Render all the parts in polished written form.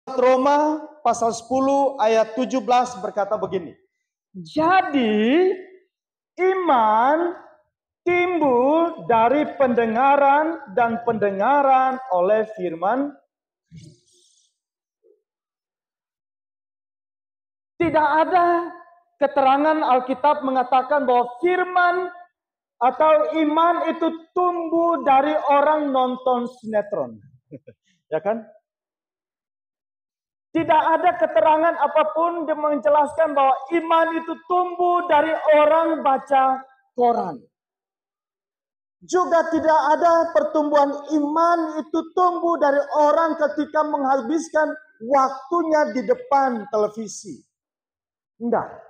Roma pasal 10 ayat 17 berkata begini. Jadi iman timbul dari pendengaran dan pendengaran oleh firman Kristus. Tidak ada keterangan Alkitab mengatakan bahwa firman atau iman itu tumbuh dari orang nonton sinetron. Ya kan? Tidak ada keterangan apapun yang menjelaskan bahwa iman itu tumbuh dari orang baca koran. Juga tidak ada pertumbuhan iman itu tumbuh dari orang ketika menghabiskan waktunya di depan televisi. Enggak.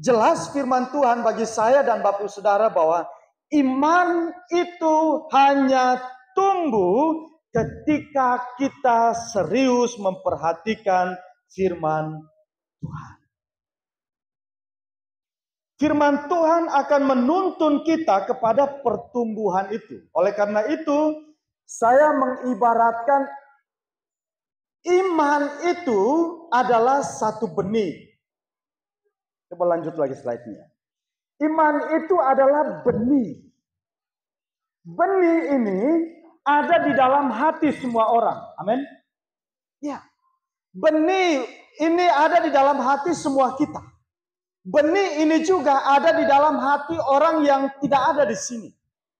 Jelas firman Tuhan bagi saya dan Bapak Saudara bahwa iman itu hanya tumbuh ketika kita serius memperhatikan firman Tuhan. Firman Tuhan akan menuntun kita kepada pertumbuhan itu. Oleh karena itu, saya mengibaratkan iman itu adalah satu benih. Coba lanjut lagi slide-nya. Iman itu adalah benih. Benih ini ada di dalam hati semua orang. Amin. Ya. Benih ini ada di dalam hati semua kita. Benih ini juga ada di dalam hati orang yang tidak ada di sini.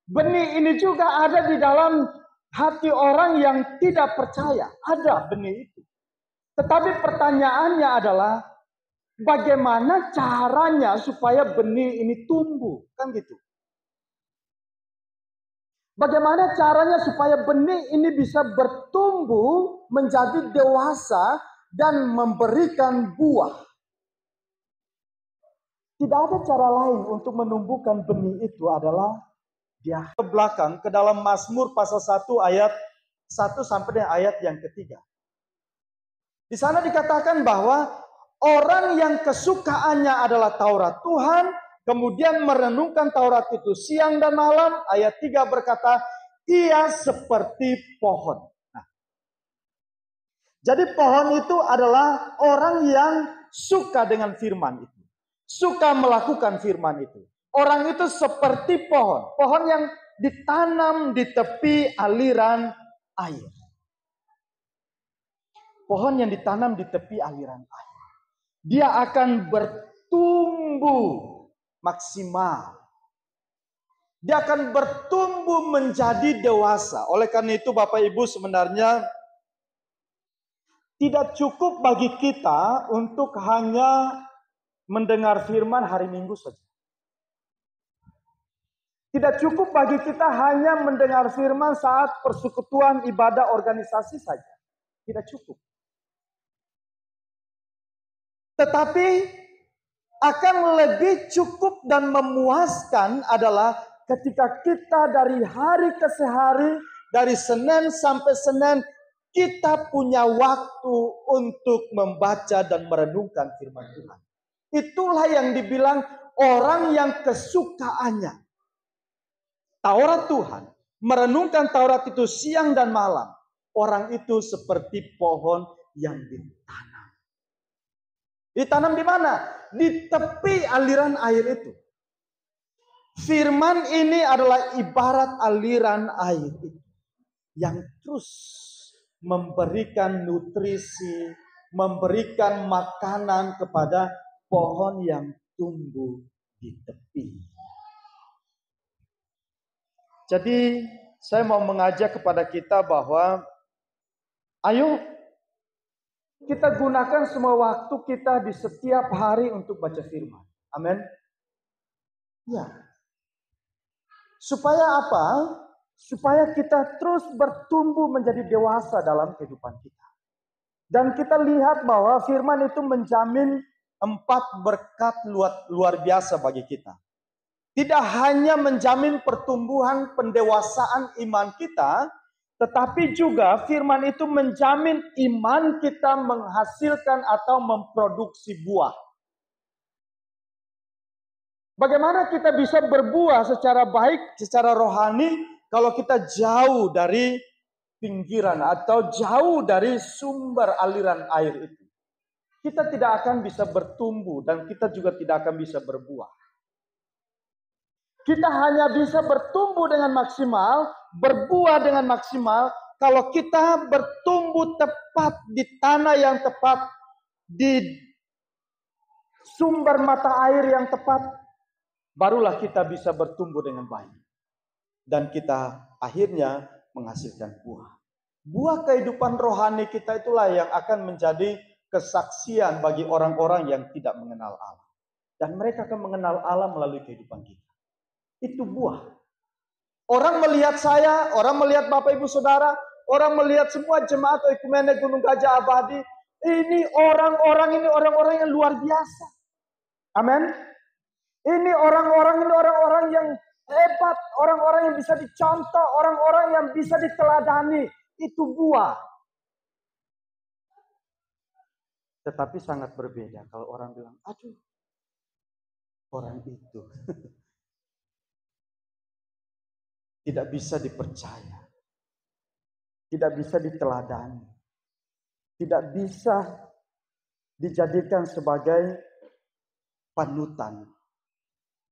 Benih ini juga ada di dalam hati orang yang tidak percaya. Ada benih itu. Tetapi pertanyaannya adalah bagaimana caranya supaya benih ini tumbuh? Kan gitu. Bagaimana caranya supaya benih ini bisa bertumbuh menjadi dewasa dan memberikan buah? Tidak ada cara lain untuk menumbuhkan benih itu adalah dia ke belakang ke dalam Mazmur pasal 1 ayat 1 sampai dengan ayat yang ketiga. Di sana dikatakan bahwa orang yang kesukaannya adalah Taurat Tuhan, kemudian merenungkan Taurat itu siang dan malam, ayat 3 berkata, ia seperti pohon. Nah, jadi pohon itu adalah orang yang suka dengan firman itu. Suka melakukan firman itu. Orang itu seperti pohon. Pohon yang ditanam di tepi aliran air. Pohon yang ditanam di tepi aliran air. Dia akan bertumbuh maksimal. Dia akan bertumbuh menjadi dewasa. Oleh karena itu Bapak Ibu sebenarnya tidak cukup bagi kita untuk hanya mendengar firman hari Minggu saja. Tidak cukup bagi kita hanya mendengar firman saat persekutuan ibadah organisasi saja. Tidak cukup. Tetapi akan lebih cukup dan memuaskan adalah ketika kita dari hari ke hari, dari Senin sampai Senin, kita punya waktu untuk membaca dan merenungkan firman Tuhan. Itulah yang dibilang orang yang kesukaannya Taurat Tuhan, merenungkan Taurat itu siang dan malam. Orang itu seperti pohon yang ditanam. Ditanam di mana? Di tepi aliran air itu. Firman ini adalah ibarat aliran air itu yang terus memberikan nutrisi, memberikan makanan kepada pohon yang tumbuh di tepi. Jadi saya mau mengajak kepada kita bahwa ayo kita gunakan semua waktu kita di setiap hari untuk baca firman. Amin. Ya. Supaya apa? Supaya kita terus bertumbuh menjadi dewasa dalam kehidupan kita. Dan kita lihat bahwa firman itu menjamin 4 berkat luar biasa bagi kita. Tidak hanya menjamin pertumbuhan pendewasaan iman kita, tetapi juga firman itu menjamin iman kita menghasilkan atau memproduksi buah. Bagaimana kita bisa berbuah secara baik, secara rohani, kalau kita jauh dari pinggiran atau jauh dari sumber aliran air itu, kita tidak akan bisa bertumbuh dan kita juga tidak akan bisa berbuah. Kita hanya bisa bertumbuh dengan maksimal, berbuah dengan maksimal, kalau kita bertumbuh tepat di tanah yang tepat, di sumber mata air yang tepat, barulah kita bisa bertumbuh dengan baik. Dan kita akhirnya menghasilkan buah. Buah kehidupan rohani kita itulah yang akan menjadi kesaksian bagi orang-orang yang tidak mengenal Allah. Dan mereka akan mengenal Allah melalui kehidupan kita. Itu buah. Orang melihat saya, orang melihat Bapak Ibu Saudara, orang melihat semua jemaat Oikumene Gunung Gajah Abadi, ini orang-orang yang luar biasa. Amin. Ini orang-orang yang hebat, orang-orang yang bisa dicontoh, orang-orang yang bisa diteladani. Itu buah. Tetapi sangat berbeda kalau orang bilang, aduh, orang itu tidak bisa dipercaya, tidak bisa diteladani, tidak bisa dijadikan sebagai panutan.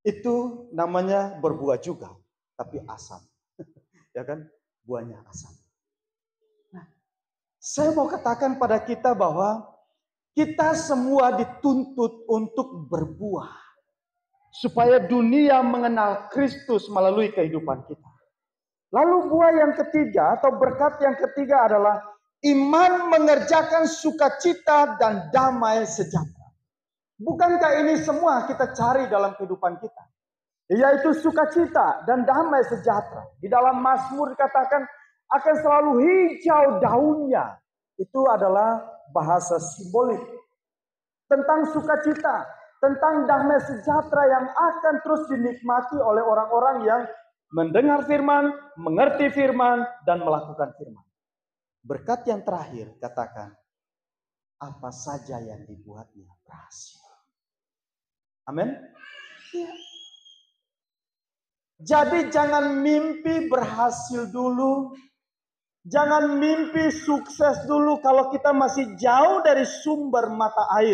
Itu namanya berbuah juga, tapi asam. Ya kan? Buahnya asam. Nah, saya mau katakan pada kita bahwa kita semua dituntut untuk berbuah supaya dunia mengenal Kristus melalui kehidupan kita. Lalu buah yang ketiga atau berkat yang ketiga adalah iman mengerjakan sukacita dan damai sejahtera. Bukankah ini semua kita cari dalam kehidupan kita? Yaitu sukacita dan damai sejahtera. Di dalam Mazmur dikatakan akan selalu hijau daunnya. Itu adalah bahasa simbolik tentang sukacita, tentang damai sejahtera yang akan terus dinikmati oleh orang-orang yang mendengar firman, mengerti firman, dan melakukan firman. Berkat yang terakhir katakan, apa saja yang dibuatnya berhasil. Amin. Ya. Jadi jangan mimpi berhasil dulu. Jangan mimpi sukses dulu kalau kita masih jauh dari sumber mata air.